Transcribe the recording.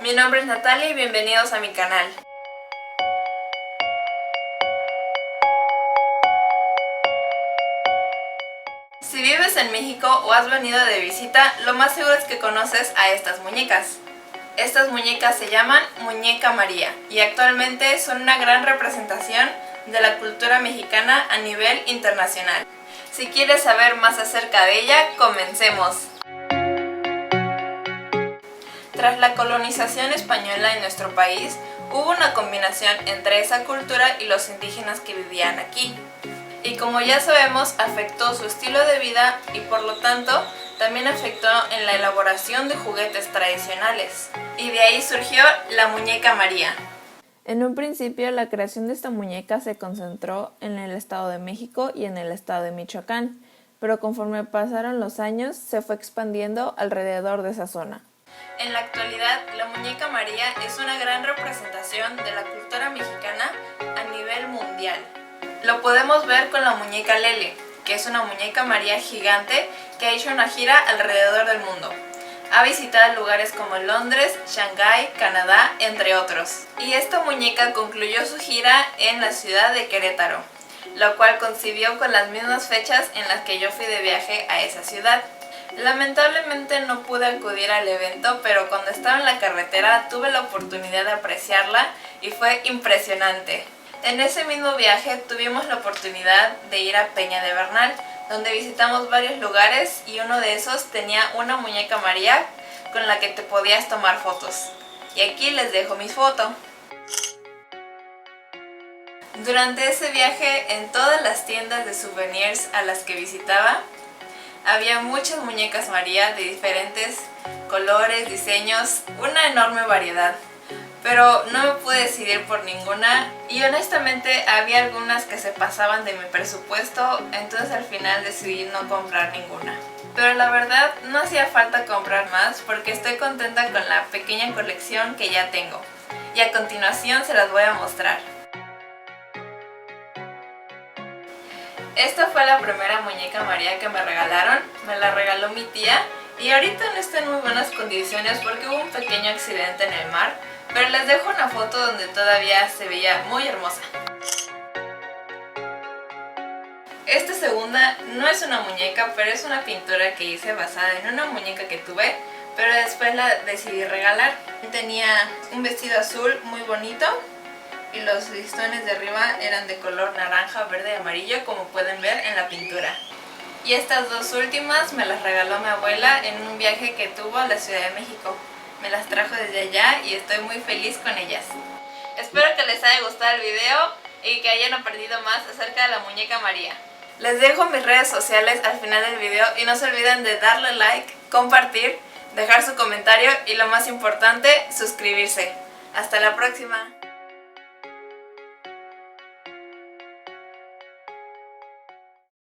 Mi nombre es Natalia y bienvenidos a mi canal. Si vives en México o has venido de visita, lo más seguro es que conoces a estas muñecas. Estas muñecas se llaman Muñeca María y actualmente son una gran representación de la cultura mexicana a nivel internacional. Si quieres saber más acerca de ella, comencemos. Tras la colonización española en nuestro país, hubo una combinación entre esa cultura y los indígenas que vivían aquí. Y como ya sabemos, afectó su estilo de vida y por lo tanto también afectó en la elaboración de juguetes tradicionales. Y de ahí surgió la Muñeca María. En un principio, la creación de esta muñeca se concentró en el Estado de México y en el Estado de Michoacán, pero conforme pasaron los años, se fue expandiendo alrededor de esa zona. En la actualidad, la Muñeca María es una gran representación de la cultura mexicana a nivel mundial. Lo podemos ver con la Muñeca Lele, que es una Muñeca María gigante que ha hecho una gira alrededor del mundo. Ha visitado lugares como Londres, Shanghái, Canadá, entre otros. Y esta muñeca concluyó su gira en la ciudad de Querétaro, la cual coincidió con las mismas fechas en las que yo fui de viaje a esa ciudad. Lamentablemente no pude acudir al evento, pero cuando estaba en la carretera tuve la oportunidad de apreciarla y fue impresionante. En ese mismo viaje tuvimos la oportunidad de ir a Peña de Bernal, donde visitamos varios lugares y uno de esos tenía una Muñeca María con la que te podías tomar fotos. Y aquí les dejo mi foto. Durante ese viaje, en todas las tiendas de souvenirs a las que visitaba, había muchas muñecas María de diferentes colores, diseños, una enorme variedad. Pero no me pude decidir por ninguna y honestamente había algunas que se pasaban de mi presupuesto, entonces al final decidí no comprar ninguna. Pero la verdad no hacía falta comprar más porque estoy contenta con la pequeña colección que ya tengo. Y a continuación se las voy a mostrar. Esta fue la primera Muñeca María que me regalaron, me la regaló mi tía y ahorita no está en muy buenas condiciones porque hubo un pequeño accidente en el mar, pero les dejo una foto donde todavía se veía muy hermosa. Esta segunda no es una muñeca, pero es una pintura que hice basada en una muñeca que tuve, pero después la decidí regalar. Tenía un vestido azul muy bonito y los listones de arriba eran de color naranja, verde y amarillo, como pueden ver en la pintura. Y estas dos últimas me las regaló mi abuela en un viaje que tuvo a la Ciudad de México. Me las trajo desde allá y estoy muy feliz con ellas. Espero que les haya gustado el video y que hayan aprendido más acerca de la Muñeca María. Les dejo mis redes sociales al final del video y no se olviden de darle like, compartir, dejar su comentario y lo más importante, suscribirse. Hasta la próxima.